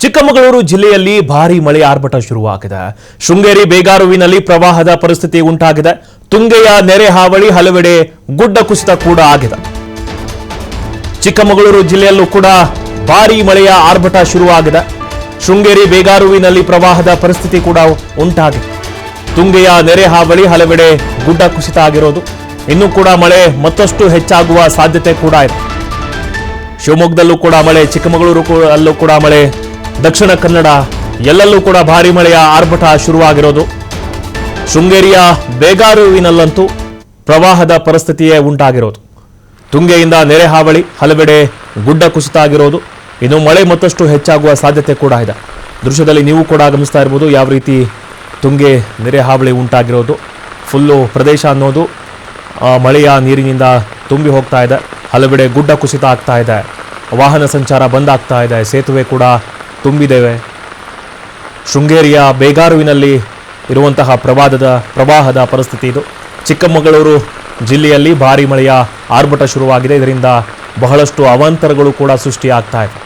ಚಿಕ್ಕಮಗಳೂರು ಜಿಲ್ಲೆಯಲ್ಲಿ ಭಾರೀ ಮಳೆ ಆರ್ಭಟ ಶುರುವಾಗಿದೆ. ಶೃಂಗೇರಿ ಬೇಗಾರುವಿನಲ್ಲಿ ಪ್ರವಾಹದ ಪರಿಸ್ಥಿತಿ ಉಂಟಾಗಿದೆ. ತುಂಗೆಯ ನೆರೆ ಹಾವಳಿ, ಹಲವೆಡೆ ಗುಡ್ಡ ಕುಸಿತ ಕೂಡ ಆಗಿದೆ. ಚಿಕ್ಕಮಗಳೂರು ಜಿಲ್ಲೆಯಲ್ಲೂ ಕೂಡ ಭಾರೀ ಮಳೆಯ ಆರ್ಭಟ ಶುರುವಾಗಿದೆ. ಶೃಂಗೇರಿ ಬೇಗಾರುವಿನಲ್ಲಿ ಪ್ರವಾಹದ ಪರಿಸ್ಥಿತಿ ಕೂಡ ಉಂಟಾಗಿದೆ. ತುಂಗೆಯ ನೆರೆ ಹಾವಳಿ, ಹಲವೆಡೆ ಗುಡ್ಡ ಕುಸಿತ ಆಗಿರೋದು. ಇನ್ನೂ ಕೂಡ ಮಳೆ ಮತ್ತಷ್ಟು ಹೆಚ್ಚಾಗುವ ಸಾಧ್ಯತೆ ಕೂಡ ಇದೆ. ಶಿವಮೊಗ್ಗದಲ್ಲೂ ಕೂಡ ಮಳೆ, ಚಿಕ್ಕಮಗಳೂರು ಅಲ್ಲೂ ಕೂಡ ಮಳೆ, ದಕ್ಷಿಣ ಕನ್ನಡ ಎಲ್ಲೆಲ್ಲೂ ಕೂಡ ಭಾರಿ ಮಳೆಯ ಆರ್ಭಟ ಶುರುವಾಗಿರೋದು. ಶೃಂಗೇರಿಯ ಬೇಗಾರುವಿನಲ್ಲಂತೂ ಪ್ರವಾಹದ ಪರಿಸ್ಥಿತಿಯೇ ಉಂಟಾಗಿರೋದು. ತುಂಗೆಯಿಂದ ನೆರೆ ಹಾವಳಿ, ಹಲವೆಡೆ ಗುಡ್ಡ ಕುಸಿತ ಆಗಿರೋದು. ಇನ್ನು ಮಳೆ ಮತ್ತಷ್ಟು ಹೆಚ್ಚಾಗುವ ಸಾಧ್ಯತೆ ಕೂಡ ಇದೆ. ದೃಶ್ಯದಲ್ಲಿ ನೀವು ಕೂಡ ಗಮನಿಸ್ತಾ ಇರ್ಬೋದು ಯಾವ ರೀತಿ ತುಂಗೆ ನೆರೆ ಹಾವಳಿ ಉಂಟಾಗಿರೋದು. ಫುಲ್ಲು ಪ್ರದೇಶ ಅನ್ನೋದು ಮಳೆಯ ನೀರಿನಿಂದ ತುಂಬಿ ಹೋಗ್ತಾ ಇದೆ. ಹಲವೆಡೆ ಗುಡ್ಡ ಕುಸಿತ ಆಗ್ತಾ ಇದೆ. ವಾಹನ ಸಂಚಾರ ಬಂದ್ ಆಗ್ತಾ ಇದೆ. ಸೇತುವೆ ಕೂಡ ತುಂಬಿದ್ದೇವೆ. ಶೃಂಗೇರಿಯ ಬೇಗಾರುವಿನಲ್ಲಿ ಇರುವಂತಹ ಪ್ರವಾಹದ ಪರಿಸ್ಥಿತಿ ಇದು. ಚಿಕ್ಕಮಗಳೂರು ಜಿಲ್ಲೆಯಲ್ಲಿ ಭಾರಿ ಮಳೆಯ ಆರ್ಭಟ ಶುರುವಾಗಿದೆ. ಇದರಿಂದ ಬಹಳಷ್ಟು ಅವಾಂತರಗಳು ಕೂಡ ಸೃಷ್ಟಿಯಾಗ್ತಾ ಇದೆ.